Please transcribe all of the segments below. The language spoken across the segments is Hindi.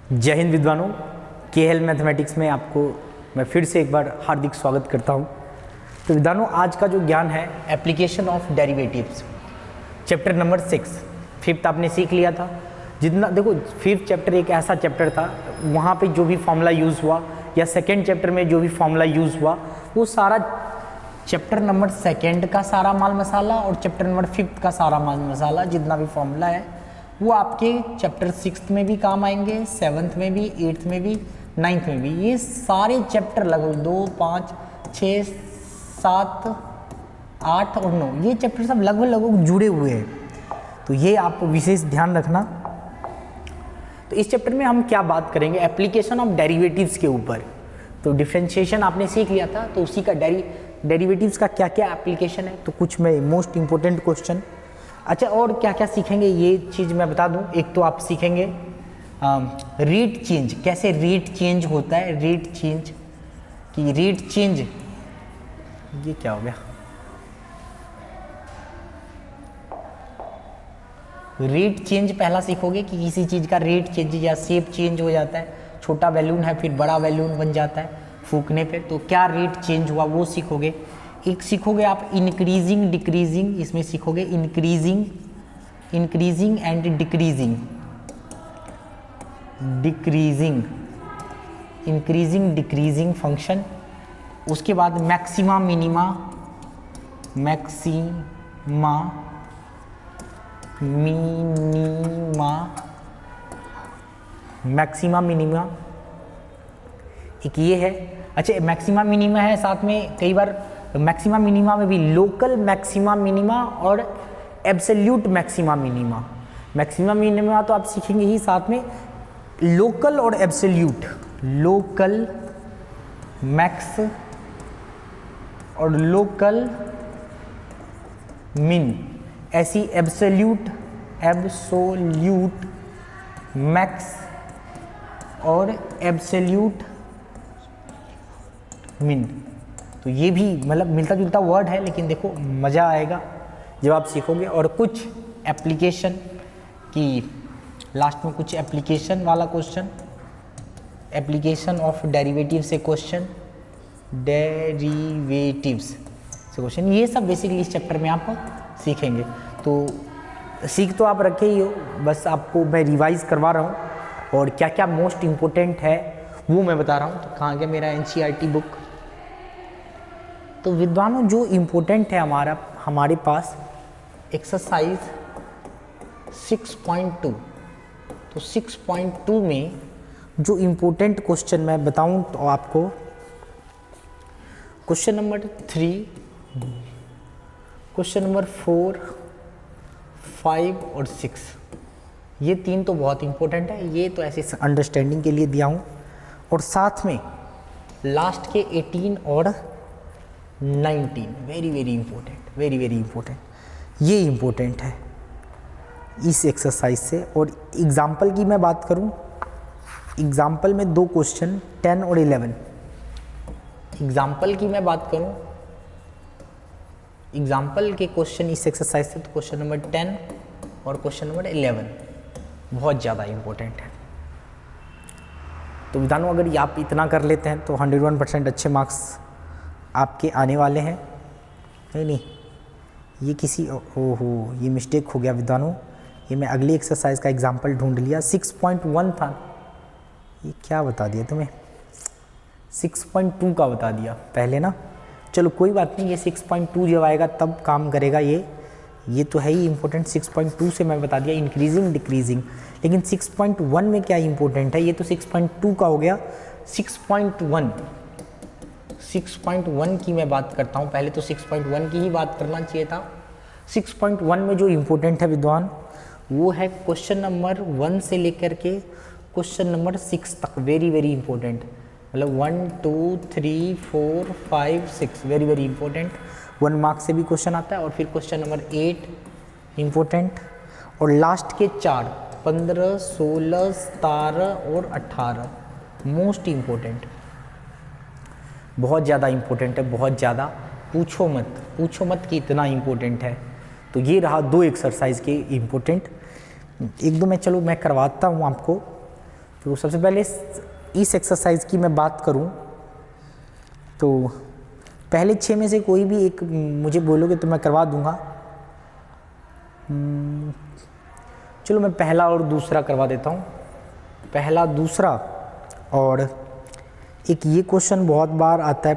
जय हिंद विद्वानों, केएल मैथमेटिक्स में आपको मैं फिर से एक बार हार्दिक स्वागत करता हूं। तो विद्वानों, आज का जो ज्ञान है application of derivatives, chapter number 6 fifth आपने सीख लिया था। जितना देखो, फिफ्थ चैप्टर एक ऐसा चैप्टर था वहाँ पे जो भी फॉर्मूला यूज़ हुआ या सेकेंड चैप्टर में जो भी फॉर्मूला यूज़ हुआ वो सारा चैप्टर नंबर सेकेंड का सारा माल मसाला और चैप्टर नंबर फिफ्थ का सारा माल मसाला जितना भी फॉर्मूला है वो आपके चैप्टर 6 में भी काम आएंगे, 7th में भी, 8th में भी, 9th में भी। ये सारे चैप्टर लगभग 2, 5, 6, 7, 8 और 9 ये चैप्टर सब लगभग जुड़े हुए हैं, तो ये आप विशेष ध्यान रखना। तो इस चैप्टर में हम क्या बात करेंगे, एप्लीकेशन ऑफ डेरिवेटिव्स के ऊपर। तो डिफरेंशिएशन आपने सीख लिया था, तो उसी का डेरिवेटिव्स का क्या क्या एप्लीकेशन है, तो कुछ में मोस्ट इंपॉर्टेंट क्वेश्चन। अच्छा, और क्या क्या सीखेंगे ये चीज़ मैं बता दूं। एक तो आप सीखेंगे रेट चेंज, कैसे रेट चेंज होता है, रेट चेंज कि रेट चेंज, ये क्या हो गया, रेट चेंज पहला सीखोगे कि किसी चीज़ का रेट चेंज या शेप चेंज हो जाता है, छोटा बैलून है फिर बड़ा बैलून बन जाता है फूकने पे, तो क्या रेट चेंज हुआ वो सीखोगे। एक सीखोगे आप इंक्रीजिंग डिक्रीजिंग, इसमें सीखोगे increasing and decreasing, increasing decreasing function. उसके बाद मैक्सिमा मिनिमा एक ये है। अच्छा, मैक्सिमा मिनिमा है, साथ में कई बार मैक्सिमा मिनिमा में भी लोकल मैक्सिमा मिनिमा और absolute maxima minima. Maxima minima तो आप सीखेंगे ही, साथ में लोकल और एब्सोल्यूट, लोकल मैक्स और लोकल मिन, ऐसी एब्सोल्यूट मैक्स और एब्सोल्यूट मिन। तो ये भी मतलब मिलता जुलता वर्ड है, लेकिन देखो मज़ा आएगा जब आप सीखोगे। और कुछ एप्लीकेशन की लास्ट में कुछ एप्लीकेशन वाला क्वेश्चन, एप्लीकेशन ऑफ डेरिवेटिव से क्वेश्चन, डेरिवेटिव्स से क्वेश्चन, ये सब बेसिकली इस चैप्टर में आप सीखेंगे। तो सीख तो आप रखे ही हो, बस आपको मैं रिवाइज करवा रहा हूँ और क्या क्या मोस्ट इम्पोर्टेंट है वो मैं बता रहा हूँ। तो कहाँ गया मेरा NCERT बुक। तो विद्वानों, जो इम्पोर्टेंट है हमारे पास एक्सरसाइज 6.2, तो 6.2 में जो इम्पोर्टेंट क्वेश्चन मैं बताऊं तो आपको क्वेश्चन नंबर 3, क्वेश्चन नंबर 4, 5 और 6, ये 3 तो बहुत इम्पोर्टेंट है, ये तो ऐसे अंडरस्टैंडिंग के लिए दिया हूँ। और साथ में लास्ट के 18 और 19 वेरी इंपॉर्टेंट, ये इम्पोर्टेंट है इस एक्सरसाइज से। और एग्जाम्पल की मैं बात करूं, एग्जाम्पल में 2 क्वेश्चन 10 और 11, एग्जाम्पल की मैं बात करूं, एग्जाम्पल के क्वेश्चन इस एक्सरसाइज से, तो क्वेश्चन नंबर 10 और क्वेश्चन नंबर 11 बहुत ज़्यादा इम्पोर्टेंट है। तो विद्वानों, अगर आप इतना कर लेते हैं तो 101% अच्छे मार्क्स आपके आने वाले हैं। नहीं, ये किसी ओहो, ये मिस्टेक हो गया विद्वानों, ये मैं अगली एक्सरसाइज का एग्जाम्पल ढूंढ लिया। 6.1 था, ये क्या बता दिया तुम्हें, 6.2 का बता दिया पहले ना। चलो कोई बात नहीं, ये 6.2 जब आएगा तब काम करेगा। ये तो है ही इम्पोर्टेंट। 6.2 से मैं बता दिया इंक्रीजिंग डिक्रीजिंग, लेकिन 6.1 में क्या इम्पोर्टेंट है, ये तो 6.2 का हो गया। 6.1 की मैं बात करता हूँ, पहले तो 6.1 की ही बात करना चाहिए था। 6.1 में जो इम्पोर्टेंट है विद्वान, वो है क्वेश्चन नंबर 1 से लेकर के क्वेश्चन नंबर 6 तक, वेरी इंपॉर्टेंट। मतलब 1, 2, 3, 4, 5, 6 वेरी इंपॉर्टेंट। 1 मार्क से भी क्वेश्चन आता है, और फिर क्वेश्चन नंबर 8 इम्पोर्टेंट, और लास्ट के 4, 15, 16, 17 और 18 मोस्ट इम्पोर्टेंट, बहुत ज़्यादा इम्पोर्टेंट है, बहुत ज़्यादा। पूछो मत कि इतना इम्पोर्टेंट है। तो ये रहा 2 एक्सरसाइज के इम्पोर्टेंट। 1-2 मैं करवाता हूँ आपको। तो सबसे पहले इस एक्सरसाइज की मैं बात करूं तो पहले 6 में से कोई भी एक मुझे बोलोगे तो मैं करवा दूंगा। चलो मैं पहला और दूसरा करवा देता हूं, पहला दूसरा। और एक ये क्वेश्चन बहुत बार आता है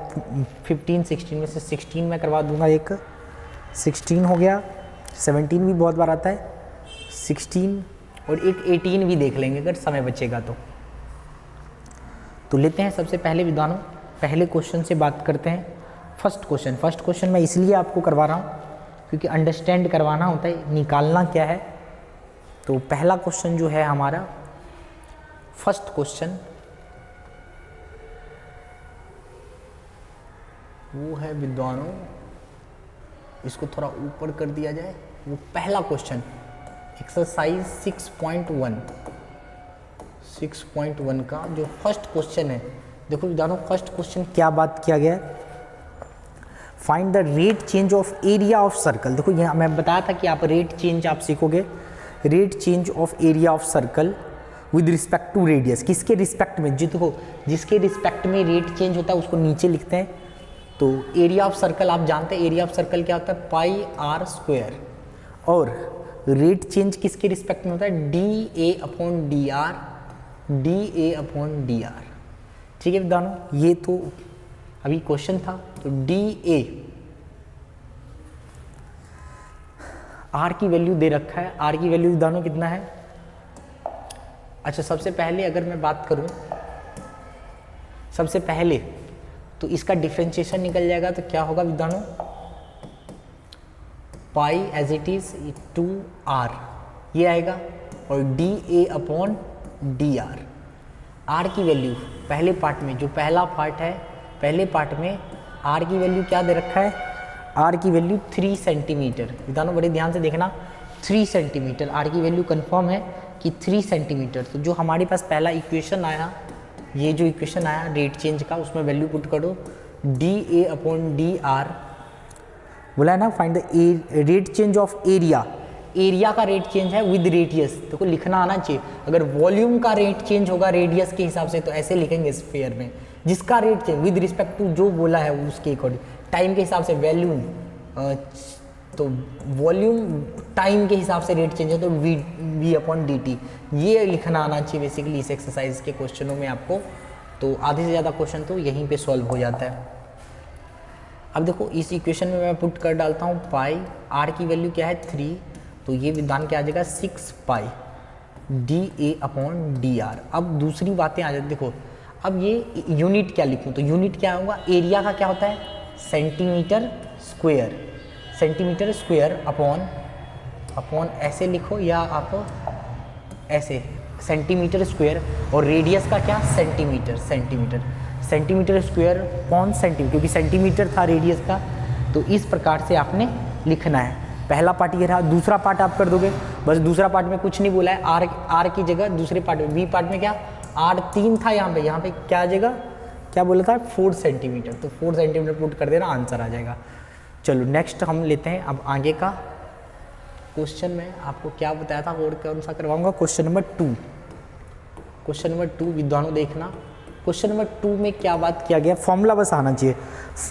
15 16 में से 16 में करवा दूंगा। एक 16 हो गया, 17 भी बहुत बार आता है, 16 और एक 18 भी देख लेंगे अगर समय बचेगा तो लेते हैं सबसे पहले विद्वानों, पहले क्वेश्चन से बात करते हैं। फर्स्ट क्वेश्चन मैं इसलिए आपको करवा रहा हूँ क्योंकि अंडरस्टैंड करवाना होता है, निकालना क्या है। तो पहला क्वेश्चन जो है हमारा, फर्स्ट क्वेश्चन वो है विद्वानों, इसको थोड़ा ऊपर कर दिया जाए। वो पहला क्वेश्चन एक्सरसाइज 6.1 का जो फर्स्ट क्वेश्चन है, देखो विद्वानों फर्स्ट क्वेश्चन क्या बात किया गया है, find the rate change of area of circle. देखो यहाँ मैं बताया था कि आप रेट चेंज आप सीखोगे, rate change of area of circle with respect to radius. किसके रिस्पेक्ट में, देखो जिसके रिस्पेक्ट में रेट चेंज होता है उसको नीचे लिखते हैं। तो एरिया ऑफ सर्कल आप जानते हैं, एरिया ऑफ सर्कल क्या होता है, पाई आर स्क्वायर। और रेट चेंज किसके रिस्पेक्ट में होता है, D A upon D are, D A upon D are. ठीक है विद्वानों, ये तो अभी क्वेश्चन था। तो डी ए, आर की वैल्यू दे रखा है, आर की वैल्यू विद्वानों कितना है। अच्छा सबसे पहले अगर मैं बात करूं, सबसे पहले तो इसका डिफरेंशिएशन निकल जाएगा तो क्या होगा विद्वानों, pi as it is two R ये आएगा, और D A upon D R. R की वैल्यू पहले पार्ट में, जो पहला पार्ट है पहले पार्ट में आर की वैल्यू क्या दे रखा है, आर की वैल्यू 3 सेंटीमीटर। विद्वानों बड़े ध्यान से देखना, 3 सेंटीमीटर आर की वैल्यू कंफर्म है कि 3 सेंटीमीटर। तो जो हमारे पास पहला इक्वेशन आया, ये जो इक्वेशन आया रेट चेंज का, उसमें वैल्यू पुट करो D A upon D are, बोला है ना find the rate change of area. Area का रेट चेंज है विद रेडियस, देखो लिखना आना चाहिए। अगर वॉल्यूम का रेट चेंज होगा रेडियस के हिसाब से तो ऐसे लिखेंगे स्फीयर में, जिसका rate change with respect to जो बोला है उसके अकॉर्डिंग, टाइम के हिसाब से वैल्यू, तो वॉल्यूम टाइम के हिसाब से रेट चेंज है तो वी अपॉन डी टी, ये लिखना आना चाहिए बेसिकली इस एक्सरसाइज के क्वेश्चनों में आपको। तो आधे से ज़्यादा क्वेश्चन तो यहीं पे सॉल्व हो जाता है। अब देखो इस इक्वेशन में मैं पुट कर डालता हूँ पाई, आर की वैल्यू क्या है 3, तो ये विधान क्या आ जाएगा 6 pi D A upon D R. अब दूसरी बातें आ जाती, देखो अब ये यूनिट क्या लिखूँ, तो यूनिट क्या होगा, एरिया का क्या होता है centimetre square, centimetre square upon ऐसे लिखो या आप ऐसे सेंटीमीटर स्क्वायर, और रेडियस का क्या centimetre, centimetre square upon centimetre, क्योंकि सेंटीमीटर था रेडियस का, तो इस प्रकार से आपने लिखना है। पहला पार्ट ये रहा, दूसरा पार्ट आप कर दोगे, बस दूसरा पार्ट में कुछ नहीं बोला है, आर की जगह दूसरे पार्ट में, बी पार्ट में क्या आर 3 था, यहाँ पे क्या आ जाएगा, क्या बोला था 4 सेंटीमीटर, तो 4 सेंटीमीटर पुट कर देना, आंसर आ जाएगा। चलो नेक्स्ट हम लेते हैं अब आगे का क्वेश्चन। में आपको क्या बताया था और कौन सा करवाऊंगा, क्वेश्चन नंबर 2। क्वेश्चन नंबर 2 विद्वानों देखना, क्वेश्चन नंबर 2 में क्या बात किया गया, फॉर्मूला बस आना चाहिए।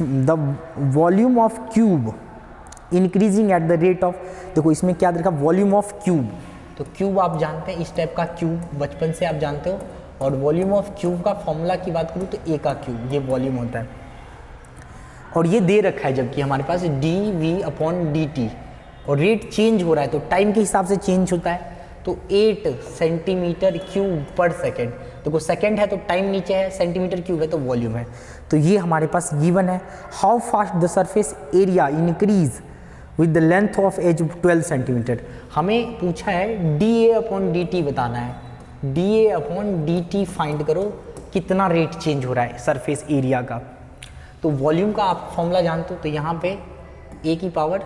The volume of cube increasing at the rate of, देखो इसमें क्या देखा वॉल्यूम ऑफ क्यूब, तो क्यूब आप जानते हैं इस टाइप का क्यूब बचपन से आप जानते हो, और वॉल्यूम ऑफ क्यूब का फॉर्मूला की बात करूँ तो ए का क्यूब ये वॉल्यूम होता है, और ये दे रखा है जबकि हमारे पास D V upon D T, और रेट चेंज हो रहा है तो टाइम के हिसाब से चेंज होता है, तो 8 सेंटीमीटर क्यूब पर सेकेंड, देखो सेकेंड है तो टाइम नीचे है, सेंटीमीटर क्यूब है तो वॉल्यूम है, तो ये हमारे पास गिवन है। How fast the surface area increase with the length of edge 12 centimetre, हमें पूछा है D A upon D T बताना है, D A upon D T find करो कितना रेट चेंज हो रहा है सरफेस एरिया का। तो वॉल्यूम का आप फॉर्मूला जानते हो, तो यहाँ पे ए की पावर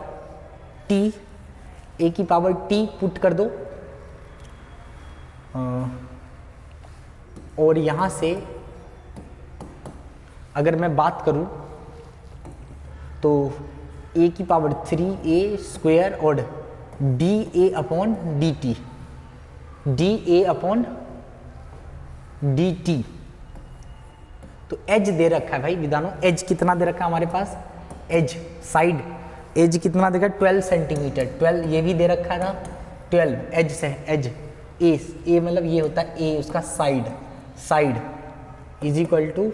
टी पुट कर दो, और यहाँ से अगर मैं बात करूँ तो ए की पावर 3a स्क्वायर और D A upon D T, D A upon D T. तो एज दे रखा है भाई विधानो, एज कितना दे रखा है हमारे पास, एज साइड एज कितना देखा 12 सेंटीमीटर, 12 ये भी दे रखा था 12 एज से एज ए मतलब ये होता है ए उसका side, side is equal to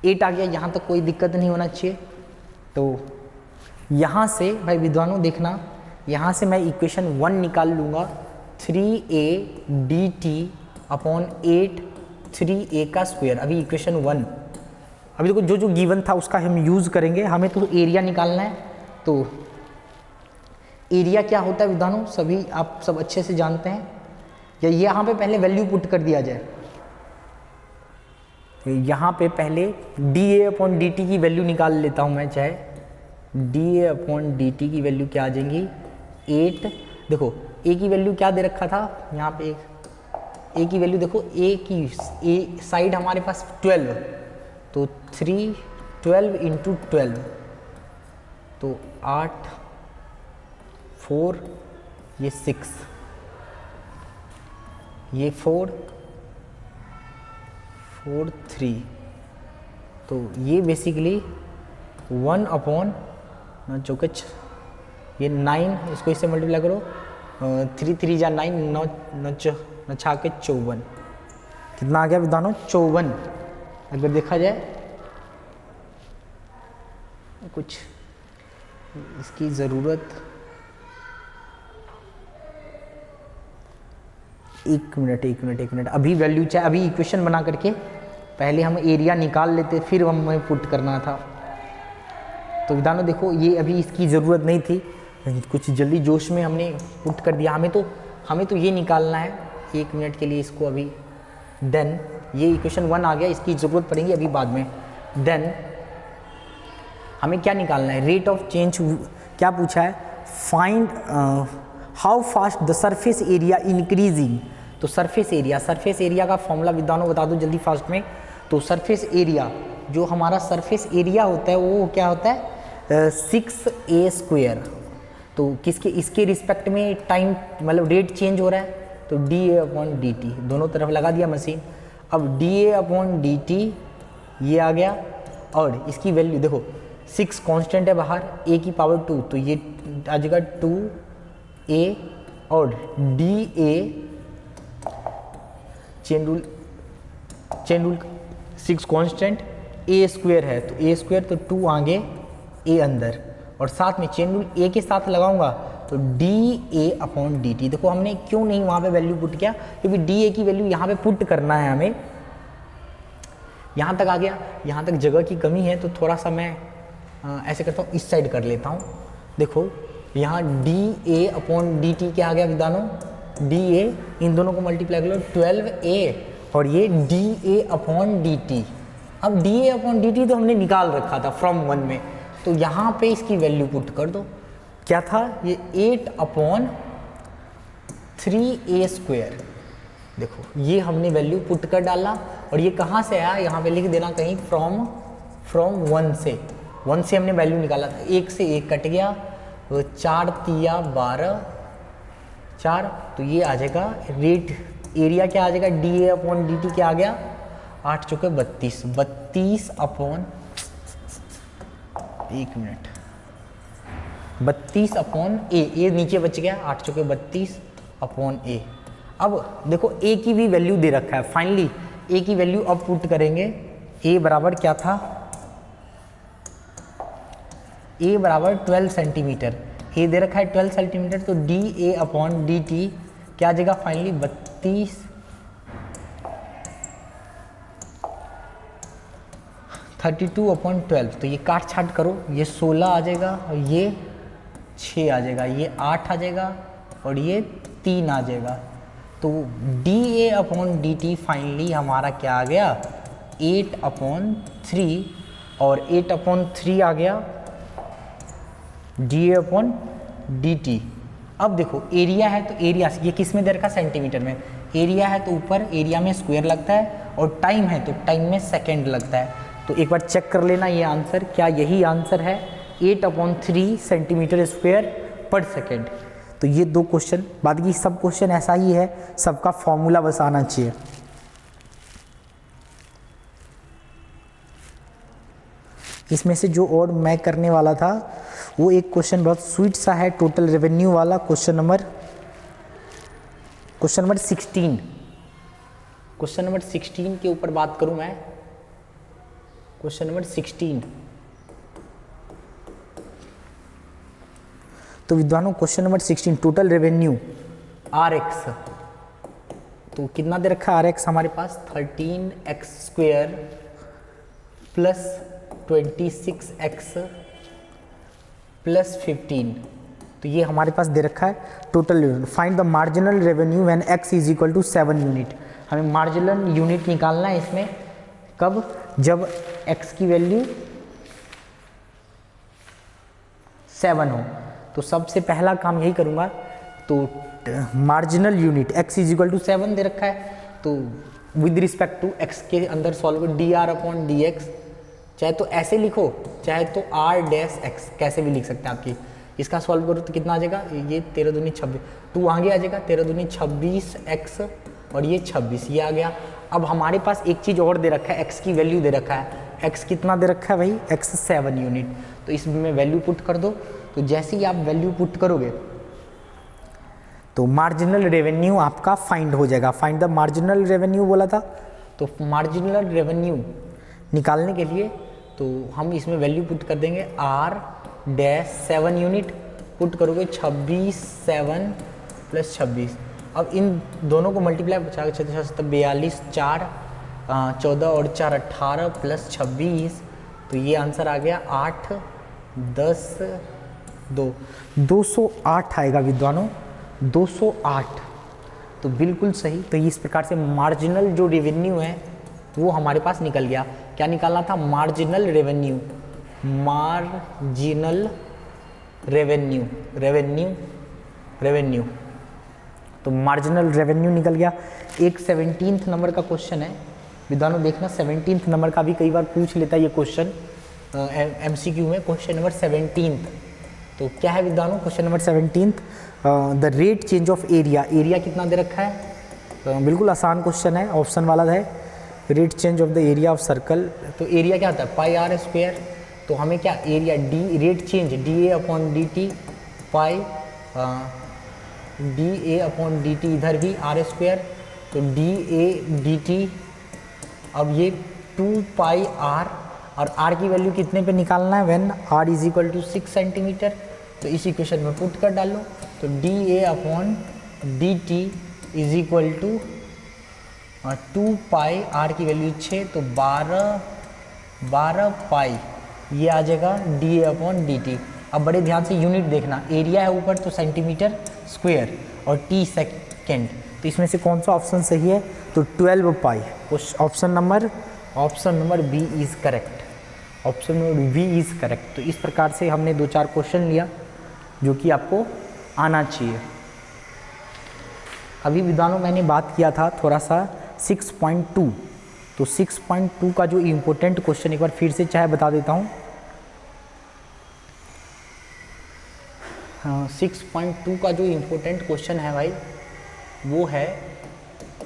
8 आ गया, यहाँ तक कोई दिक्कत नहीं होना चाहिए। तो यहाँ से भाई विद्वानों देखना, यहाँ से मैं इक्वेशन 1 निकाल लूँगा 3a dt अपॉन 8 3a का स्क्वायर। अभी इक्वेशन 1 अभी देखो जो गिवन था उसका हम यूज़ करेंगे, हमें तो एरिया निकालना है। तो एरिया क्या होता है विद्वानों, सभी आप सब अच्छे से जानते हैं, या यहाँ पे पहले वैल्यू पुट कर दिया जाए। तो यहाँ पे पहले dA अपॉन dt की वैल्यू निकाल लेता हूँ मैं, चाहे dA अपॉन dt की वैल्यू क्या आ जाएंगी 8। देखो a की वैल्यू क्या दे रखा था यहाँ पे, a की वैल्यू देखो a की a साइड हमारे पास 12, तो 12 इंटू 12 तो 8 4 ये 6 ये 4 3 तो ये बेसिकली 1 अपॉन चौके ये 9, इसको इससे मल्टीप्लाई करो 3 3 जा 9 9 छा के 54, कितना आ गया विद्वानों 54। अगर देखा जाए कुछ इसकी ज़रूरत, एक मिनट अभी वैल्यू चाहे अभी इक्वेशन बना करके पहले हम एरिया निकाल लेते, फिर हमें पुट करना था। तो विधानों देखो ये अभी इसकी ज़रूरत नहीं थी, कुछ जल्दी जोश में हमने पुट कर दिया। हमें तो ये निकालना है, 1 मिनट के लिए इसको अभी। देन ये इक्वेशन 1 आ गया, इसकी ज़रूरत पड़ेगी अभी बाद में। देन हमें क्या निकालना है, रेट ऑफ चेंज क्या पूछा है, find how fast the surface area increasing. तो सरफेस एरिया का फॉर्मूला विद्वानों बता दो जल्दी फास्ट में। तो सरफेस एरिया, जो हमारा सरफेस एरिया होता है वो क्या होता है 6a स्क्वायर। तो किसके, इसके रिस्पेक्ट में टाइम मतलब रेट चेंज हो रहा है, तो dA अपॉन dt दोनों तरफ लगा दिया मशीन। अब dA अपॉन dt ये आ गया, और इसकी वैल्यू देखो 6 कांस्टेंट है बाहर, a की पावर 2 तो ये आ जाएगा 2a, और dA chain rule 6 constant a square है, तो a स्क्वायर तो 2 आगे a अंदर, और साथ में चेन रूल a के साथ लगाऊंगा तो dA अपॉन dt। देखो हमने क्यों नहीं वहाँ पे वैल्यू पुट किया, क्योंकि dA की वैल्यू यहाँ पे पुट करना है हमें। यहाँ तक आ गया, यहाँ तक जगह की कमी है तो थोड़ा सा मैं ऐसे करता हूँ, इस साइड कर लेता हूँ। देखो यहाँ dA अपॉन dt क्या आ गया विद्वानों, dA इन दोनों को मल्टीप्लाई कर लो 12a, और ये dA अपॉन dt। अब dA अपॉन dt तो हमने निकाल रखा था फ्रॉम 1 में, तो यहाँ पे इसकी वैल्यू पुट कर दो। क्या था ये 8 अपॉन 3a स्क्वायर। देखो ये हमने वैल्यू पुट कर डाला, और ये कहाँ से आया, यहाँ पे लिख देना कहीं फ्रॉम 1 से हमने वैल्यू निकाला था। 1 से 1 कट गया, 4 तिया 12 4, तो ये आ जाएगा रेट एरिया क्या आ जाएगा dA अपॉन dt क्या आ गया 8 चौके 32 अपॉन 1 मिनट 32 अपॉन ए नीचे बच गया 8 चौके 32 अपॉन ए। अब देखो a की भी वैल्यू दे रखा है, फाइनली a की वैल्यू अब पुट करेंगे। a बराबर क्या था, a बराबर 12 सेंटीमीटर, a दे रखा है 12 सेंटीमीटर, तो dA अपॉन dt क्या आ जाएगा फाइनली 32 अपॉन 12। तो ये काट छाट करो, ये 16 आ जाएगा, और ये 6 आ जाएगा, ये 8 आ जाएगा, और ये 3 आ जाएगा। तो dA अपॉन dt फाइनली हमारा क्या आ गया 8 अपॉन 3, और 8 अपॉन 3 आ गया dA अपॉन dt। अब देखो एरिया है, तो एरिया ये किस में दे रखा सेंटीमीटर में, एरिया है तो ऊपर एरिया में स्क्वायर लगता है, और टाइम है तो टाइम में सेकेंड लगता है। तो एक बार चेक कर लेना ये आंसर, क्या यही आंसर है 8 अपॉन 3 सेंटीमीटर स्क्वायर पर सेकेंड। तो ये 2 क्वेश्चन, बाकी सब क्वेश्चन ऐसा ही है, सबका फॉर्मूला बस आना चाहिए। इसमें से जो और मैं करने वाला था वो एक क्वेश्चन बहुत स्वीट सा है, टोटल रेवेन्यू वाला, क्वेश्चन नंबर 16। क्वेश्चन नंबर 16 के ऊपर बात करूं मैं। क्वेश्चन नंबर 16, तो विद्वानों question number 16, total revenue R X, तो कितना दे रखा है आर एक्स हमारे पास, 13x² प्लस 26x प्लस 15, तो ये हमारे पास दे रखा है total revenue. Find the marginal revenue when x is equal to 7 unit. हमें मार्जिनल यूनिट निकालना है इसमें, कब, जब x की वैल्यू 7 हो। तो सबसे पहला काम यही करूँगा, तो marginal unit x is equal to 7 दे रखा है, तो विद रिस्पेक्ट टू x के अंदर सॉल्व करो, dr/dx, चाहे तो ऐसे लिखो चाहे तो r-x, कैसे भी लिख सकते हैं आपकी। इसका सॉल्व करो तो कितना आ जाएगा, ये 13 दूनी 26, 2 आगे आ जाएगा, 13 दूनी 26x और ये 26, ये आ गया। अब हमारे पास एक चीज़ और दे रखा है, x की वैल्यू दे रखा है, x कितना दे रखा है भाई, x 7 यूनिट, तो इसमें वैल्यू पुट कर दो। तो जैसे ही आप वैल्यू पुट करोगे तो मार्जिनल रेवेन्यू आपका फाइंड हो जाएगा। फाइंड द मार्जिनल रेवेन्यू बोला था, तो मार्जिनल रेवेन्यू निकालने के लिए तो हम इसमें वैल्यू पुट कर देंगे r-7 यूनिट, पुट करोगे 26 7 प्लस 26। अब इन दोनों को मल्टीप्लाई 42 4 14 और 4 18 प्लस 26, तो ये आंसर आ गया 8 10 2 208 आएगा विद्वानों, 208, तो बिल्कुल सही। तो इस प्रकार से मार्जिनल जो रेवेन्यू है वो हमारे पास निकल गया। क्या निकालना था, marginal revenue, marginal revenue, revenue, तो मार्जिनल रेवेन्यू निकल गया। एक 17th नंबर का क्वेश्चन है विद्वानों, देखना 17th नंबर का भी कई बार पूछ लेता है ये क्वेश्चन MCQ में, क्वेश्चन नंबर 17th। तो क्या है विद्वानों question number 17th, the rate change of area, area कितना दे रखा है, बिल्कुल आसान क्वेश्चन है, ऑप्शन वाला है, rate change of the area of circle. तो एरिया क्या होता है, πr², तो हमें क्या area D, rate change dA/dt, पाई dA/dt, इधर भी r², तो dA/dt, अब ये 2πr, और r की वैल्यू कितने पे निकालना है, when r is equal to 6 centimetre, तो इस इक्वेशन में पुट कर डालो, तो dA/dt is equal to 2π, r की वैल्यू 6, तो 12 पाई, ये आ जाएगा dA/dt। अब बड़े ध्यान से यूनिट देखना, एरिया है ऊपर तो सेंटीमीटर स्क्वायर और t सेकेंड, तो इसमें से कौन सा ऑप्शन सही है, तो 12 pi, option number B is correct, option number B is correct. तो इस प्रकार से हमने 2-4 क्वेश्चन लिया जो कि आपको आना चाहिए। अभी विद्वानों मैंने बात किया था थोड़ा सा 6.2, तो 6.2 का जो इम्पोर्टेंट क्वेश्चन एक बार फिर से चाहे बता देता हूँ। 6.2 का जो इम्पोर्टेंट क्वेश्चन है भाई वो है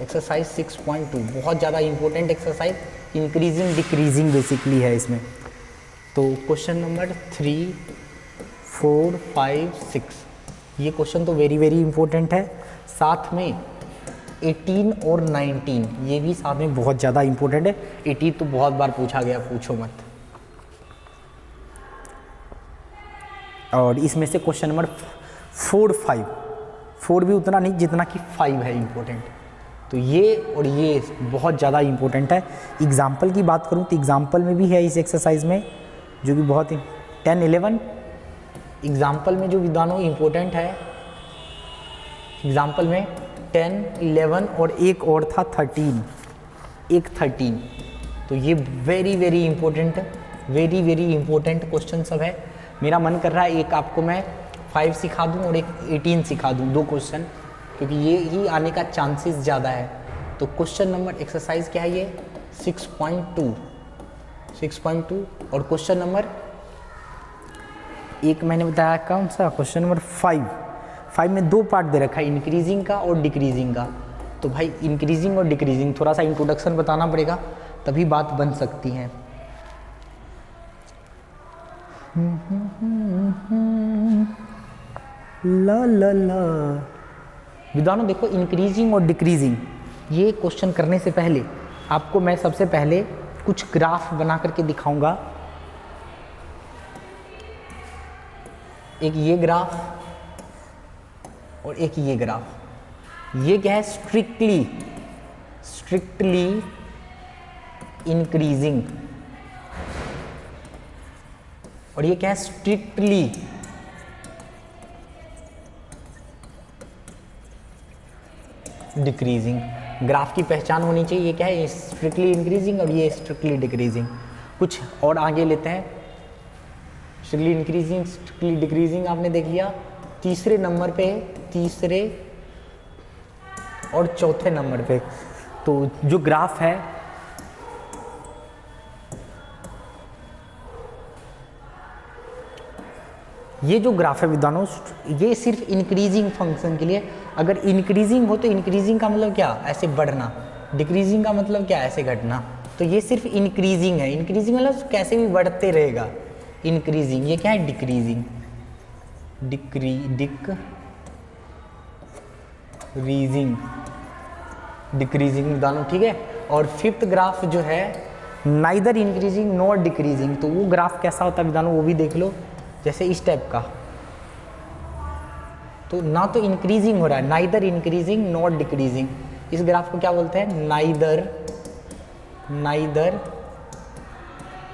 एक्सरसाइज 6.2, बहुत ज़्यादा important exercise, increasing decreasing basically है इसमें। तो क्वेश्चन नंबर 3 4 5 6, ये क्वेश्चन तो वेरी वेरी इंपॉर्टेंट है, साथ में 18 और 19 ये भी साथ में बहुत ज़्यादा इंपॉर्टेंट है। 18 तो बहुत बार पूछा गया, पूछो मत। और इसमें से क्वेश्चन नंबर 4 भी उतना नहीं जितना कि 5 है इंपॉर्टेंट, तो ये और ये बहुत ज़्यादा इंपॉर्टेंट है। एग्जाम्पल की बात करूँ तो एग्जाम्पल में भी है इस एक्सरसाइज में, जो कि बहुत ही 10 11 एग्जाम्पल में जो विद्वानों इम्पोर्टेंट है, एग्जाम्पल में 10 11 और एक और था 13, तो ये very very important, very very important question सब है। मेरा मन कर रहा है एक आपको मैं 5 सिखा दूं और एक 18 सिखा दूं, 2 क्वेश्चन, क्योंकि ये ही आने का चांसेस ज़्यादा है। तो क्वेश्चन नंबर एक्सरसाइज क्या है ये 6.2 और क्वेश्चन नंबर एक मैंने बताया कौन सा, क्वेश्चन नंबर 5 में 2 पार्ट दे रखा है, इंक्रीजिंग का और डिक्रीजिंग का। तो भाई इंक्रीजिंग और डिक्रीजिंग थोड़ा सा इंट्रोडक्शन बताना पड़ेगा, तभी बात बन सकती है। ला ला ला। विद्वानों देखो, इंक्रीजिंग और डिक्रीजिंग ये क्वेश्चन करने से पहले आपको मैं सबसे पहले कुछ ग्राफ बना करके दिखाऊंगा। एक ये ग्राफ और एक ये ग्राफ। ये क्या है? स्ट्रिक्टली इंक्रीजिंग, और ये क्या है? Strictly decreasing. ग्राफ की पहचान होनी चाहिए, ये क्या है? स्ट्रिक्टली इंक्रीजिंग और ये स्ट्रिक्टली डिक्रीजिंग। कुछ और आगे लेते हैं। स्ट्रिक्टली इंक्रीजिंग, स्ट्रिक्टली डिक्रीजिंग आपने देख लिया। तीसरे नंबर पे, तीसरे और चौथे नंबर पे तो जो ग्राफ है, ये जो ग्राफ है विद्वानों, ये सिर्फ इंक्रीजिंग फंक्शन के लिए। अगर इंक्रीजिंग हो तो इंक्रीजिंग का मतलब क्या? ऐसे बढ़ना। डिक्रीजिंग का मतलब क्या? ऐसे घटना। तो ये सिर्फ इंक्रीजिंग है। इंक्रीजिंग मतलब कैसे भी बढ़ते रहेगा। इंक्रीजिंग, ये क्या है? डिक्रीजिंग। डिक्रीजिंग विद्वानों, ठीक है। और फिफ्थ ग्राफ जो है, नाइदर इंक्रीजिंग नॉर डिक्रीजिंग। तो वो ग्राफ कैसा होता है विद्वानों, वो भी देख लो। जैसे इस टाइप का, तो ना तो इंक्रीजिंग हो रहा है, नाइदर इंक्रीजिंग नॉट डिक्रीजिंग। इस ग्राफ को क्या बोलते हैं? Neither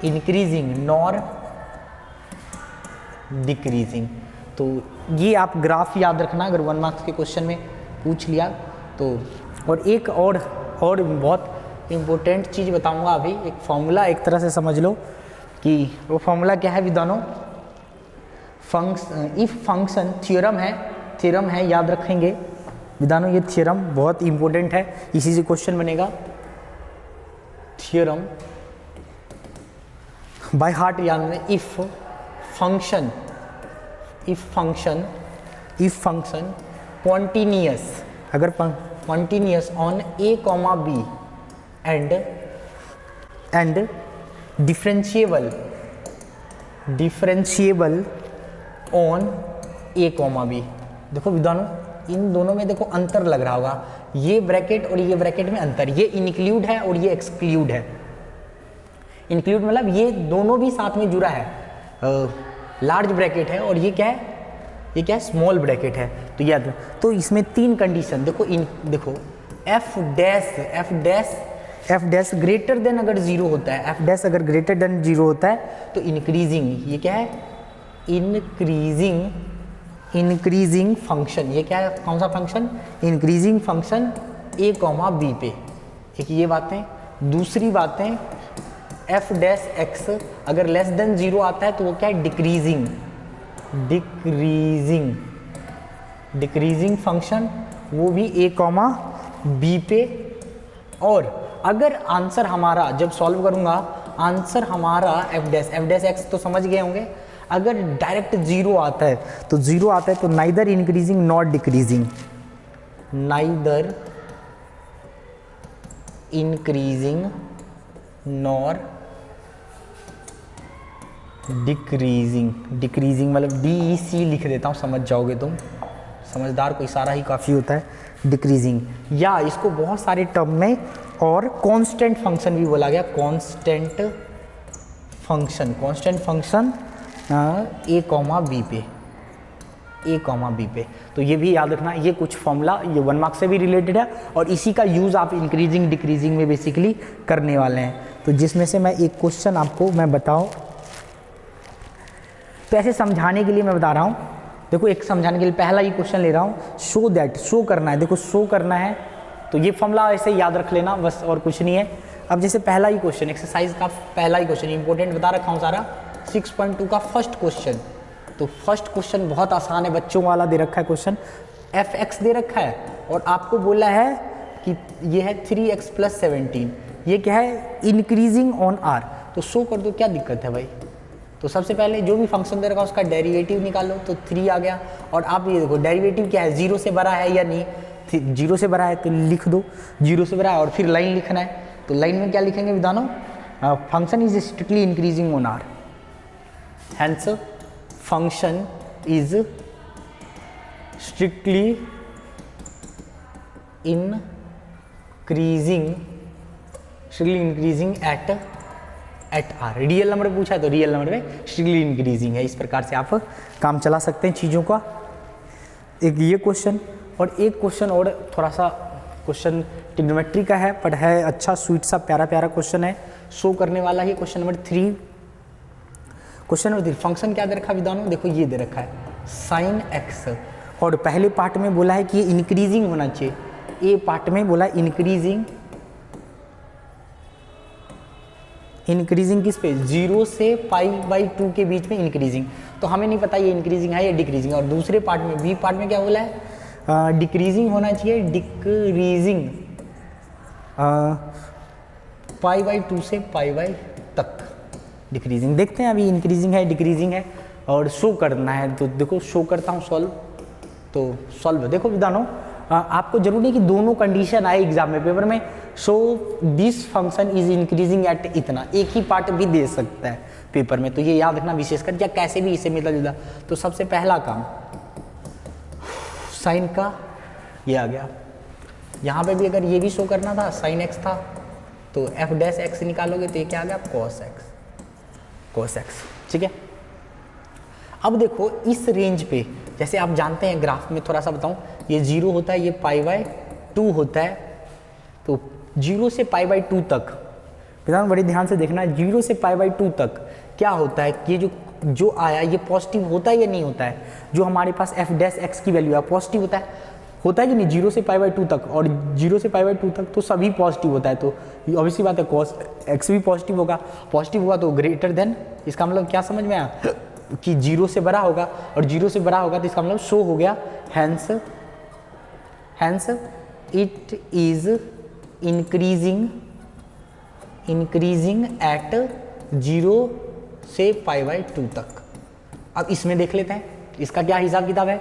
increasing nor decreasing. तो ये आप ग्राफ याद रखना, अगर 1 मार्क्स के क्वेश्चन में पूछ लिया तो। और एक और बहुत इम्पोर्टेंट चीज़ बताऊंगा अभी, एक फॉर्मूला एक तरह से समझ लो कि वो फॉर्मूला क्या है विद्वानों। इफ फंक्शन थ्योरम है, याद रखेंगे विद्वानों। ये थ्योरम बहुत इंपॉर्टेंट है, इसी से क्वेश्चन बनेगा। थ्योरम बाय हार्ट याद में। इफ फंक्शन कॉन्टिन्यूअस, अगर continuous on a, b and differentiable on a, b। देखो विद्वानों, इन दोनों में देखो अंतर लग रहा होगा। ये ब्रैकेट और ये ब्रैकेट में अंतर, ये इंक्लूड है और ये एक्सक्लूड है। इंक्लूड मतलब ये दोनों भी साथ में जुड़ा है, लार्ज ब्रैकेट है, और ये क्या है? ये क्या है? स्मॉल ब्रैकेट है। तो याद, तो इसमें 3 कंडीशन देखो। देखो एफ डैश ग्रेटर देन अगर 0 होता है, एफ डैश अगर ग्रेटर देन 0 होता है तो इंक्रीजिंग, ये क्या है? Increasing function. ये क्या है? कौन सा function? Increasing function a, b पे। एक ये बातें। दूसरी बातें, एफ डैश एक्स अगर लेस देन 0 आता है तो वो क्या है? डिक्रीजिंग फंक्शन, वो भी a, b पे। और अगर आंसर हमारा, जब सॉल्व करूंगा, आंसर हमारा एफ डैश एक्स तो समझ गए होंगे। अगर डायरेक्ट 0 आता है तो neither increasing not decreasing, neither increasing nor decreasing मतलब DEC लिख देता हूँ, समझ जाओगे तुम। समझदार को इशारा ही काफ़ी होता है। डिक्रीजिंग, या इसको बहुत सारे टर्म में और कांस्टेंट फंक्शन भी बोला गया। कांस्टेंट फंक्शन a, b पे। तो ये भी याद रखना, ये कुछ फॉर्मूला ये 1 मार्क्स से भी रिलेटेड है, और इसी का यूज़ आप इंक्रीजिंग डिक्रीजिंग में बेसिकली करने वाले हैं। तो जिसमें से मैं एक क्वेश्चन आपको मैं बताऊं, तो ऐसे समझाने के लिए मैं बता रहा हूँ। देखो एक समझाने के लिए पहला ही क्वेश्चन ले रहा हूँ। शो करना है। देखो शो करना है तो ये फॉर्मूला ऐसे याद रख लेना बस, और कुछ नहीं है। अब जैसे पहला ही क्वेश्चन, एक्सरसाइज का पहला ही क्वेश्चन, इंपॉर्टेंट बता रखा हूँ सारा। 6.2 का फर्स्ट क्वेश्चन। तो फर्स्ट क्वेश्चन बहुत आसान है, बच्चों वाला दे रखा है क्वेश्चन। fx दे रखा है और आपको बोला है कि ये है 3x + 17। ये क्या है? Increasing on r। तो शो कर दो, क्या दिक्कत है भाई? तो सबसे पहले जो भी फंक्शन दे रखा उसका डेरिवेटिव निकालो, तो 3 आ गया। और आप ये देखो डेरिवेटिव क्या है, 0 से बड़ा है या नहीं, 0 से बड़ा है तो लिख दो 0 से बड़ा है, और फिर लाइन लिखना है। तो लाइन में क्या लिखेंगे विद्वानों, function is strictly increasing on R, hence function is strictly increasing at R. Real number पूछा है तो रियल नंबर में स्ट्रिक्टली इंक्रीजिंग है। इस प्रकार से आप काम चला सकते हैं चीज़ों का। एक ये क्वेश्चन, और एक क्वेश्चन और थोड़ा सा क्वेश्चन ट्रिग्नोमेट्री का है, पर है अच्छा स्वीट सा प्यारा प्यारा क्वेश्चन है, शो करने वाला ही। Question number 3, question number 3 function क्या दे रखा है विद्वानों, देखो ये दे रखा है साइन एक्स, और पहले पार्ट में बोला है कि ये इंक्रीजिंग होना चाहिए, ए पार्ट में बोला इंक्रीजिंग किस पे, 0 से π/2 के बीच में इंक्रीजिंग। तो हमें नहीं पता ये इंक्रीजिंग है या डिक्रीजिंग। और दूसरे पार्ट में बी पार्ट में क्या बोला है, डिक्रीजिंग होना चाहिए, डिक्रीजिंग π/2 से π तक डिक्रीजिंग। देखते हैं अभी इंक्रीजिंग है डिक्रीजिंग है, और शो करना है। तो देखो शो करता हूँ सॉल्व, तो सॉल्व देखो विद्वानों, आपको जरूरी है कि दोनों कंडीशन आए एग्जाम में पेपर में। So this function is increasing eight इतना, एक ही पार्ट भी दे सकता है पेपर में, तो ये याद रखना विशेषकर, या कैसे भी इसे मिलता जुलता। तो सबसे पहला काम साइन का ये आ गया, यहाँ पे भी अगर ये भी शो करना था साइन एक्स था, तो एफ डैश एक्स निकालोगे तो ये क्या आ गया कॉस एक्स, ठीक है। अब देखो इस रेंज पे, जैसे आप जानते हैं ग्राफ में थोड़ा सा बताऊं, ये 0 होता है, ये π/2 होता है, तो 0 से π/2 तक विधान बड़े ध्यान से देखना, 0 से π/2 तक क्या होता है, ये जो आया ये पॉजिटिव होता है या नहीं होता है, जो हमारे पास एफ डैश एक्स की वैल्यू है पॉजिटिव होता है कि नहीं, 0 से π/2 तक, और 0 से π/2 तक तो सभी पॉजिटिव होता है। तो ऑब्वियसली बात है कॉस एक्स भी पॉजिटिव होगा तो ग्रेटर देन, इसका मतलब क्या समझ में आया कि 0 से बड़ा होगा, और 0 से बड़ा होगा तो इसका मतलब शो हो गया, hence it is increasing at 0 से π/2 तक। अब इसमें देख लेते हैं इसका क्या हिसाब किताब है।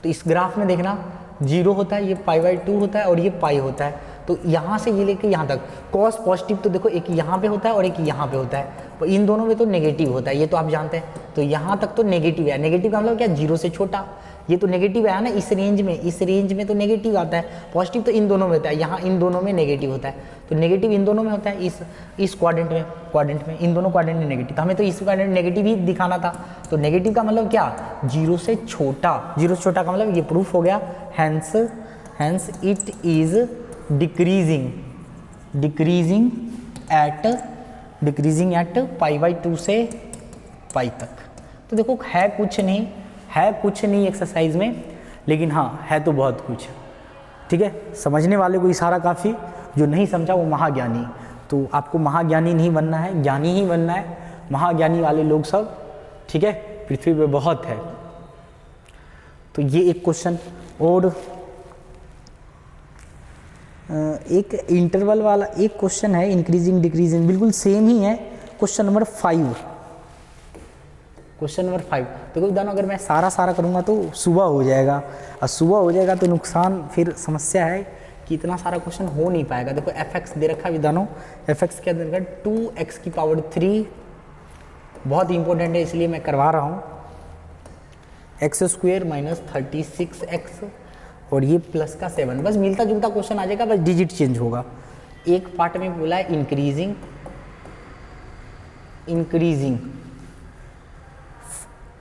तो इस ग्राफ में देखना 0 होता है, ये π/2 होता है, और ये पाई होता है। तो यहाँ से ये लेके यहाँ तक कॉस पॉजिटिव, तो देखो एक यहाँ पे होता है और एक यहाँ पे होता है, तो इन दोनों में तो नेगेटिव होता है, ये तो आप जानते हैं। तो यहाँ तक तो नेगेटिव है, नेगेटिव का मतलब क्या, 0 से छोटा, ये तो नेगेटिव है ना, इस रेंज में तो नेगेटिव आता है, पॉजिटिव तो इन दोनों में होता है, यहाँ इन दोनों में नेगेटिव होता है, तो नेगेटिव इन दोनों में होता है, इस क्वाड्रेंट में इन दोनों क्वाड्रेंट में नेगेटिव, तो हमें तो इस क्वाड्रेंट नेगेटिव ही दिखाना था। तो नेगेटिव का मतलब क्या, 0 से छोटा का मतलब ये प्रूफ हो गया, hence it is decreasing at π/2 से π तक। तो देखो है कुछ नहीं एक्सरसाइज में, लेकिन हाँ है तो बहुत कुछ, ठीक है। समझने वाले को इशारा काफ़ी, जो नहीं समझा वो महाज्ञानी। तो आपको महाज्ञानी नहीं बनना है, ज्ञानी ही बनना है। महाज्ञानी वाले लोग सब, ठीक है, पृथ्वी पे बहुत है। तो ये एक क्वेश्चन, और एक इंटरवल वाला एक क्वेश्चन है, इंक्रीजिंग डिक्रीजिंग, बिल्कुल सेम ही है। क्वेश्चन नंबर 5 देखो विद्वानों, अगर मैं सारा करूँगा तो सुबह हो जाएगा, और सुबह हो जाएगा तो नुकसान, फिर समस्या है कि इतना सारा क्वेश्चन हो नहीं पाएगा। देखो एफ एक्स दे रखा है विद्वानों, एफ एक्स क्या दे रखा है, 2x⁻³ बहुत इंपॉर्टेंट है, इसलिए मैं करवा रहा हूँ, x² - 36x, और ये प्लस का 7, बस मिलता जुलता क्वेश्चन आ जाएगा, बस डिजिट चेंज होगा। एक पार्ट में बोला है इंक्रीजिंग,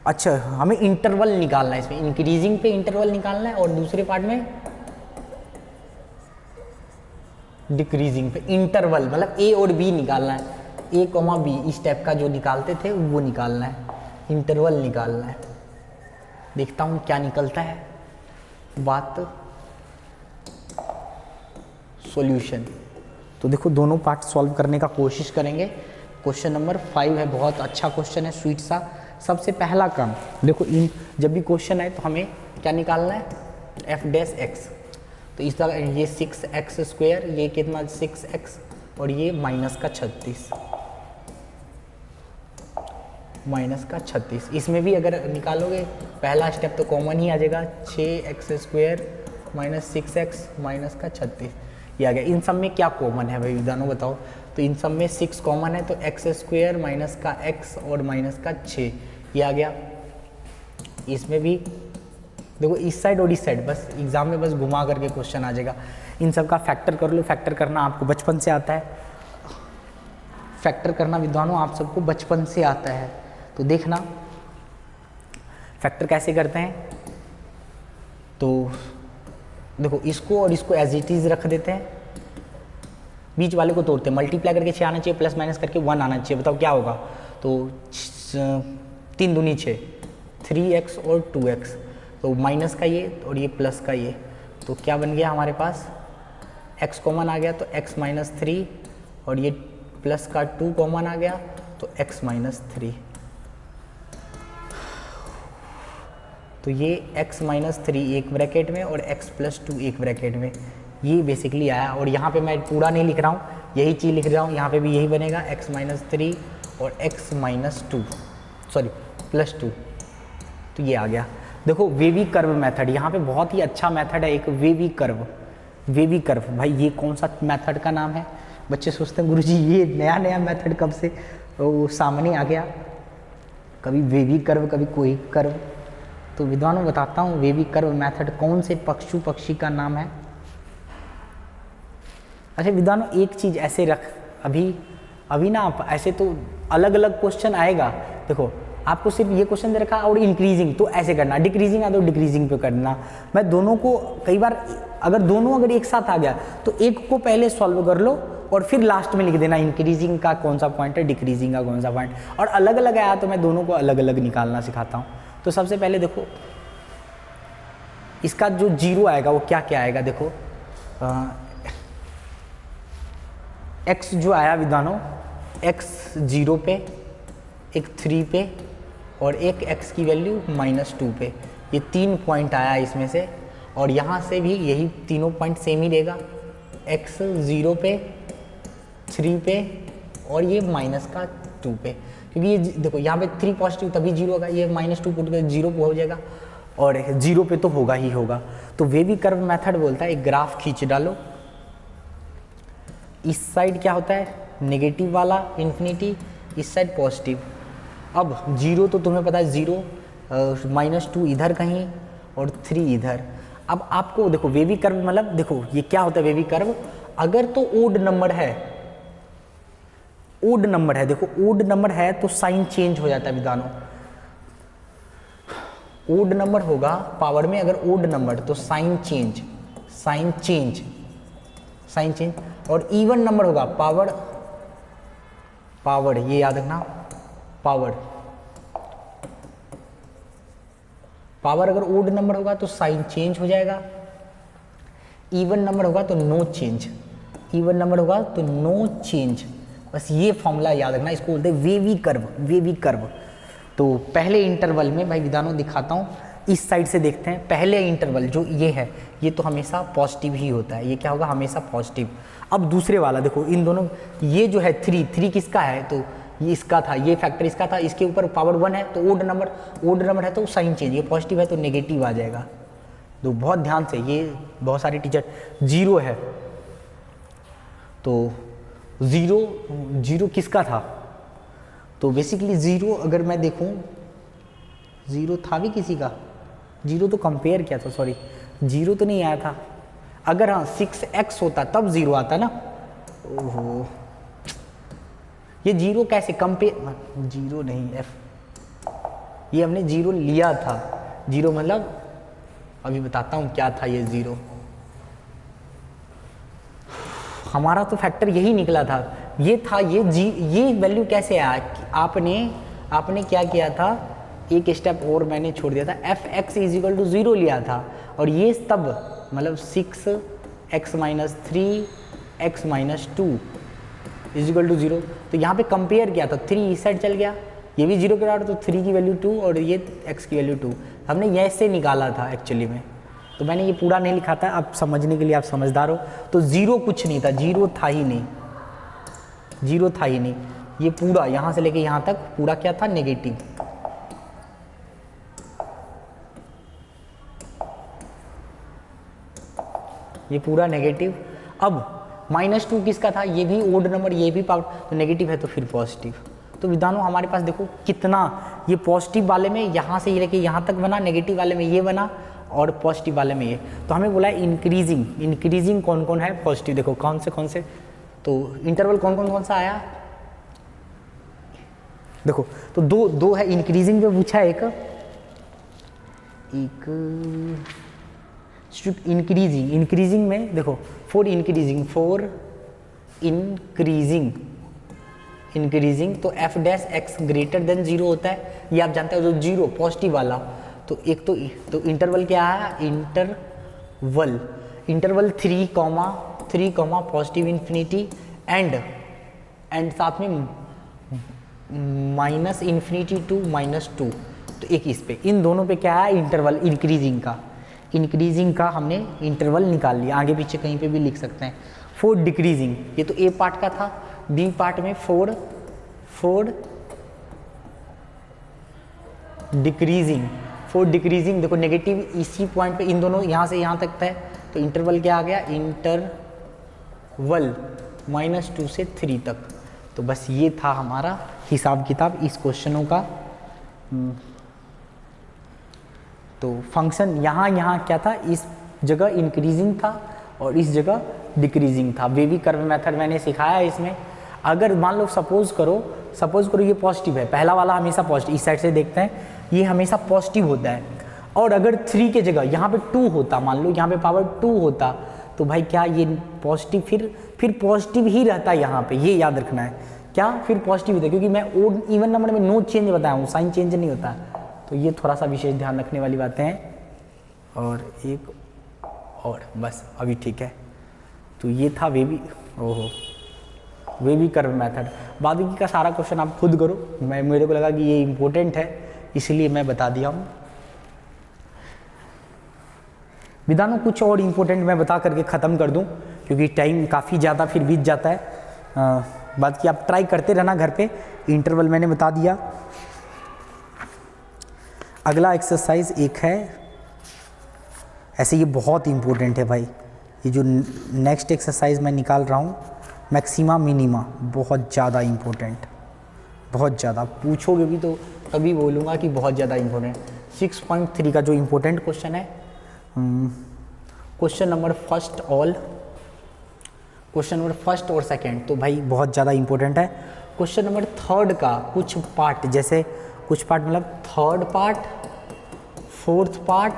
अच्छा हमें इंटरवल निकालना है इसमें, इंक्रीजिंग पे इंटरवल निकालना है, और दूसरे पार्ट में डिक्रीजिंग पे इंटरवल, मतलब ए और बी निकालना है, A, B इस टाइप का जो निकालते थे वो निकालना है, इंटरवल निकालना है। देखता हूँ क्या निकलता है बात, सॉल्यूशन। तो देखो दोनों पार्ट सॉल्व करने का कोशिश करेंगे। क्वेश्चन नंबर 5 है, बहुत अच्छा क्वेश्चन है, स्वीट सा। सबसे पहला काम देखो, जब भी क्वेश्चन है तो हमें क्या निकालना है, एफ डैश एक्स। तो इस तरह ये 6x², ये कितना 6x, और ये -36। माइनस का 36। इसमें भी अगर निकालोगे पहला स्टेप तो कॉमन ही आ जाएगा, 6x² माइनस 6x माइनस का 36 ये आ गया। इन सब में क्या कॉमन है भाई विद्वानों बताओ? तो इन सब में 6 कॉमन है, तो x² माइनस का x और माइनस का 6 ये आ गया। इसमें भी देखो इस साइड और इस साइड, बस एग्जाम में बस घुमा करके क्वेश्चन आ जाएगा। इन सब का फैक्टर कर लो, फैक्टर करना आपको बचपन से आता है, फैक्टर करना विद्वानों आप सबको बचपन से आता है। तो देखना फैक्टर कैसे करते हैं। तो देखो इसको और इसको एज इट इज रख देते हैं, बीच वाले को तोड़ते हैं, मल्टीप्लाई करके 6 आना चाहिए, प्लस माइनस करके 1 आना चाहिए। बताओ क्या होगा? तो 3 दूनी 6, 3x और 2x, तो माइनस का ये और ये प्लस का ये, तो क्या बन गया हमारे पास? x कॉमन आ गया तो x माइनस 3 और ये प्लस का 2 कॉमन आ गया तो x माइनस 3। तो ये x माइनस 3 एक ब्रैकेट में और x प्लस 2 एक ब्रैकेट में, ये बेसिकली आया। और यहाँ पे मैं पूरा नहीं लिख रहा हूँ, यही चीज़ लिख रहा हूँ, यहाँ पे भी यही बनेगा, x माइनस 3 और x माइनस 2 सॉरी प्लस 2, तो ये आ गया। देखो वेवी कर्व मेथड, यहाँ पे बहुत ही अच्छा मेथड है एक, वेवी कर्व। वेवी कर्व भाई ये कौन सा मेथड का नाम है? बच्चे सोचते हैं गुरुजी ये नया नया मेथड कब से वो सामने आ गया, कभी वेवी कर्व कभी कोई कर्व। तो विद्वानों बताता हूँ वेवी कर्व मेथड कौन से पशु पक्षी का नाम है। अच्छा विद्वानों एक चीज़ ऐसे रख, अभी ना आप ऐसे तो अलग अलग क्वेश्चन आएगा, देखो आपको सिर्फ ये क्वेश्चन दे रखा और इंक्रीजिंग तो ऐसे करना, डिक्रीजिंग आ तो डिक्रीजिंग पे करना। मैं दोनों को कई बार अगर एक साथ आ गया तो एक को पहले सॉल्व कर लो और फिर लास्ट में लिख देना इंक्रीजिंग का कौन सा पॉइंट है, डिक्रीजिंग का कौन सा पॉइंट, और अलग अलग आया तो मैं दोनों को अलग अलग निकालना सिखाता हूँ। तो सबसे पहले देखो इसका जो 0 आएगा वो क्या क्या आएगा, देखो x जो आया विद्वानों, x 0 पे, एक 3 पे और एक x की वैल्यू -2 पे, ये 3 पॉइंट आया इसमें से। और यहाँ से भी यही तीनों पॉइंट सेम ही रहेगा, x 0 पे, 3 पे और ये -2 पे, क्योंकि ये देखो यहाँ पे 3 पॉजिटिव तभी 0 होगा, ये -2 पुट कर 0 हो जाएगा और 0 पे तो होगा ही होगा। तो वेवी कर्व मेथड बोलता है एक ग्राफ खींच डालो, इस साइड क्या होता है नेगेटिव वाला इन्फिनिटी, इस साइड पॉजिटिव। अब 0 तो तुम्हें पता है 0, -2 इधर कहीं और 3 इधर। अब आपको देखो वेवी कर्व मतलब देखो ये क्या होता है वेवी कर्व, अगर तो ओड नंबर है, ओड नंबर है, देखो ओड नंबर है तो साइन चेंज हो जाता है विद्वानों। ओड नंबर होगा पावर में, अगर ओड नंबर तो sign change, sign change, sign change. और इवन नंबर होगा पावर, पावर ये याद रखना, पावर, पावर अगर ओड नंबर होगा तो साइन चेंज हो जाएगा, इवन नंबर होगा तो नो चेंज, इवन नंबर होगा तो नो चेंज। बस ये फॉर्मूला याद रखना, इसको बोलते हैं वेवी कर्व, वेवी कर्व। तो पहले इंटरवल में भाई विधानों दिखाता हूँ, इस साइड से देखते हैं। पहले इंटरवल जो ये है ये तो हमेशा पॉजिटिव ही होता है, ये क्या होगा हमेशा पॉजिटिव। अब दूसरे वाला देखो, इन दोनों ये जो है 3 किसका है, तो ये इसका था, ये फैक्टर इसका था, इसके ऊपर पावर 1 है तो ओड नंबर है तो साइन चेंज, ये पॉजिटिव है तो नेगेटिव आ जाएगा। तो बहुत ध्यान से, ये बहुत सारे टीचर 0 है तो 0 किसका था, तो बेसिकली 0 अगर मैं देखूं 0 था भी किसी का, 0 तो कंपेयर किया था, सॉरी 0 तो नहीं आया था। अगर हाँ 6x होता तब 0 आता ना, ओहो ये 0 कैसे कंपेयर, 0 नहीं f, ये हमने 0 लिया था, 0 मतलब अभी बताता हूँ क्या था ये 0, हमारा तो फैक्टर यही निकला था, ये था ये वैल्यू कैसे आया, आपने क्या किया था, एक स्टेप और मैंने छोड़ दिया था, fx = 0 लिया था और ये तब मतलब 6x - 3 x - 2 = 0। तो यहाँ पे कंपेयर किया था, 3 इस साइड चल गया, ये भी 0 के बराबर, तो 3 की वैल्यू 2 और ये x की वैल्यू 2, हमने ये ऐसे निकाला था एक्चुअली में। तो मैंने ये पूरा नहीं लिखा था, अब समझने के लिए आप समझदार हो। तो 0 कुछ नहीं था, 0 था ही नहीं, 0 था ही नहीं। ये पूरा यहाँ से लेके यहाँ तक पूरा क्या था, नेगेटिव। ये पूरा नेगेटिव। अब -2 किसका था, ये भी ओड नंबर, ये भी पावर, तो नेगेटिव है तो फिर पॉजिटिव। तो विद्वानों हमारे पास देखो कितना, ये पॉजिटिव वाले में यहाँ से ये लेके यहाँ तक बना, नेगेटिव वाले में ये बना और पॉजिटिव वाले में ये। तो हमें बोला है इंक्रीजिंग, इंक्रीजिंग कौन कौन है, पॉजिटिव। देखो कौन से, तो इंटरवल कौन सा आया, देखो तो दो है इंक्रीजिंग पे पूछा है, एक इंक्रीजिंग में देखो फॉर इंक्रीजिंग तो f dash x greater than 0 होता है, ये आप जानते हो, जो 0 पॉजिटिव वाला। तो एक तो इंटरवल क्या है, इंटरवल 3 पॉजिटिव इन्फिनिटी एंड साथ में -∞ to -2। तो एक इस पे, इन दोनों पे क्या है, इंटरवल इंक्रीजिंग का हमने इंटरवल निकाल लिया। आगे पीछे कहीं पे भी लिख सकते हैं। फॉर डिक्रीजिंग, ये तो ए पार्ट का था, बी पार्ट में फॉर डिक्रीजिंग देखो नेगेटिव इसी पॉइंट पे, इन दोनों यहाँ से यहाँ तक है, तो इंटरवल क्या आ गया, इंटरवल -2 से 3 तक। तो बस ये था हमारा हिसाब किताब इस क्वेश्चनों का। तो फंक्शन यहाँ क्या था, इस जगह इंक्रीजिंग था और इस जगह डिक्रीजिंग था। वेवी कर्व मेथड मैंने सिखाया इसमें। अगर मान लो सपोज करो ये पॉजिटिव है, पहला वाला हमेशा पॉजिटिव, इस साइड से देखते हैं ये हमेशा पॉजिटिव होता है, और अगर 3 के जगह यहाँ पे 2 होता, मान लो यहाँ पे पावर 2 होता, तो भाई क्या ये पॉजिटिव फिर पॉजिटिव ही रहता है यहाँ पे, ये याद रखना है, क्या फिर पॉजिटिव होता है, क्योंकि मैं ओड इवन नंबर में नो चेंज बताया हूँ, साइन चेंज नहीं होता। तो ये थोड़ा सा विशेष ध्यान रखने वाली बातें हैं। और एक और बस अभी ठीक है। तो ये था वेवी कर्व मेथड। बाकी का सारा क्वेश्चन आप खुद करो, मेरे को लगा कि ये इम्पोर्टेंट है इसलिए मैं बता दिया हूँ। विधानों कुछ और इम्पोर्टेंट मैं बता करके ख़त्म कर दूँ, क्योंकि टाइम काफ़ी ज़्यादा फिर बीत जाता है। बाकी आप ट्राई करते रहना घर पे। इंटरवल मैंने बता दिया। अगला एक्सरसाइज एक है, ऐसे ये बहुत इम्पोर्टेंट है भाई, ये जो नेक्स्ट एक्सरसाइज मैं निकाल रहा हूँ, मैक्सिमा मिनिमा, बहुत ज़्यादा इम्पोर्टेंट, बहुत ज़्यादा पूछोगे भी तो तभी बोलूँगा कि बहुत ज़्यादा इम्पोर्टेंट। 6.3 का जो इम्पोर्टेंट क्वेश्चन है, क्वेश्चन नंबर फर्स्ट और सेकंड, तो भाई बहुत ज़्यादा इम्पोर्टेंट है। क्वेश्चन नंबर 3 का कुछ पार्ट, जैसे कुछ पार्ट मतलब 3rd part, 4th part,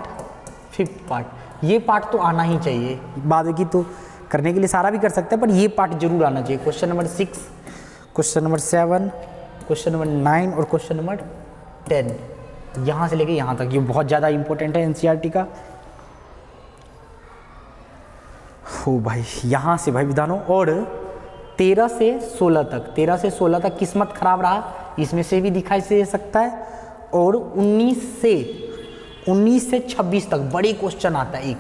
5th part, ये पार्ट तो आना ही चाहिए। बाद की तो करने के लिए सारा भी कर सकते हैं, पर ये पार्ट जरूर आना चाहिए। Question number 6, question number 7, question number 9 और क्वेश्चन नंबर 10, यहाँ से लेके यहाँ तक, ये बहुत ज़्यादा इंपॉर्टेंट है एनसीईआरटी का। हो भाई, यहाँ से भाई विधानों, और 13 से 16 तक किस्मत खराब रहा, इसमें से भी दिखाई दे सकता है। और 19 से 26 तक बड़े क्वेश्चन आता है,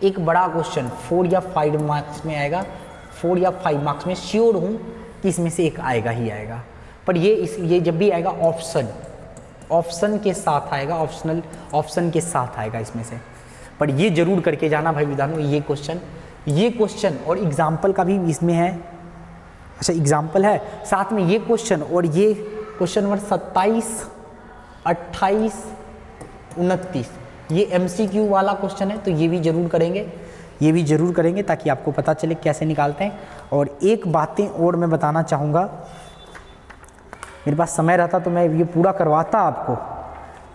एक बड़ा क्वेश्चन 4 या 5 मार्क्स में आएगा, 4 या 5 मार्क्स में श्योर हूँ कि इसमें से एक आएगा ही आएगा। पर ये जब भी आएगा ऑप्शन के साथ आएगा, ऑप्शन के साथ आएगा इसमें से। पर ये जरूर करके जाना भाई विधानों, ये क्वेश्चन और एग्जाम्पल का भी इसमें है। अच्छा एग्जाम्पल है साथ में, ये क्वेश्चन और ये क्वेश्चन नंबर 27, 28, 29, ये MCQ वाला क्वेश्चन है, तो ये भी जरूर करेंगे ताकि आपको पता चले कैसे निकालते हैं। और एक बातें और मैं बताना चाहूँगा, मेरे पास समय रहता तो मैं ये पूरा करवाता आपको,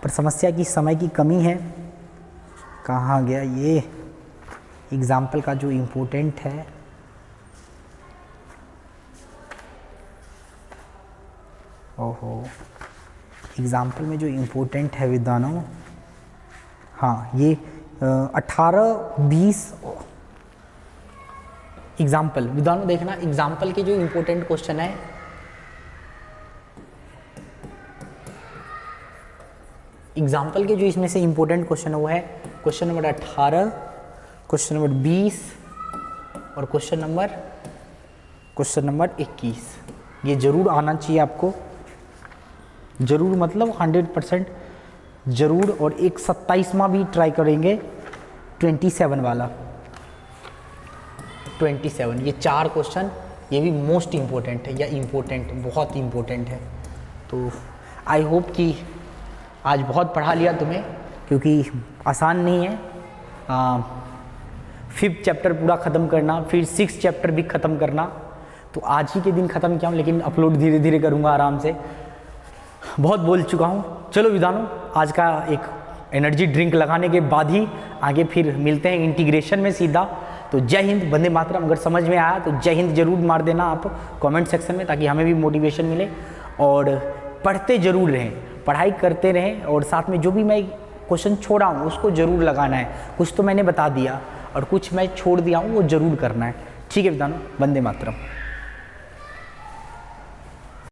पर समस्या की समय की कमी है। कहाँ गया ये एग्जाम्पल का जो इम्पोर्टेंट है, ओहो, एग्जाम्पल में जो इम्पोर्टेंट है विद्वानों, हाँ ये 18-20 एग्जाम्पल विद्वानों देखना, एग्जाम्पल के जो इम्पोर्टेंट क्वेश्चन है, एग्जाम्पल के जो इसमें से इम्पोर्टेंट क्वेश्चन है वो है क्वेश्चन नंबर 18, क्वेश्चन नंबर 20 और क्वेश्चन नंबर 21। ये ज़रूर आना चाहिए आपको, ज़रूर मतलब 100% ज़रूर। और एक 27वां भी ट्राई करेंगे, 27 वाला, 27। ये 4 क्वेश्चन, ये भी मोस्ट इम्पोर्टेंट है, या इम्पोर्टेंट, बहुत इम्पोर्टेंट है। तो आई होप कि आज बहुत पढ़ा लिया तुम्हें, क्योंकि आसान नहीं है 5th चैप्टर पूरा ख़त्म करना, फिर 6th चैप्टर भी ख़त्म करना। तो आज ही के दिन ख़त्म किया हूँ, लेकिन अपलोड धीरे धीरे करूँगा आराम से। बहुत बोल चुका हूँ। चलो विद्वानों, आज का एक एनर्जी ड्रिंक लगाने के बाद ही आगे फिर मिलते हैं इंटीग्रेशन में सीधा। तो जय हिंद, वंदे मातरम। अगर समझ में आया तो जय हिंद जरूर मार देना आप कमेंट सेक्शन में, ताकि हमें भी मोटिवेशन मिले। और पढ़ते ज़रूर रहें, पढ़ाई करते रहें, और साथ में जो भी मैं क्वेश्चन छोड़ा हूँ उसको ज़रूर लगाना है। कुछ तो मैंने बता दिया और कुछ मैं छोड़ दिया हूँ, वो ज़रूर करना है। ठीक है विद्वानों, वंदे मातरम।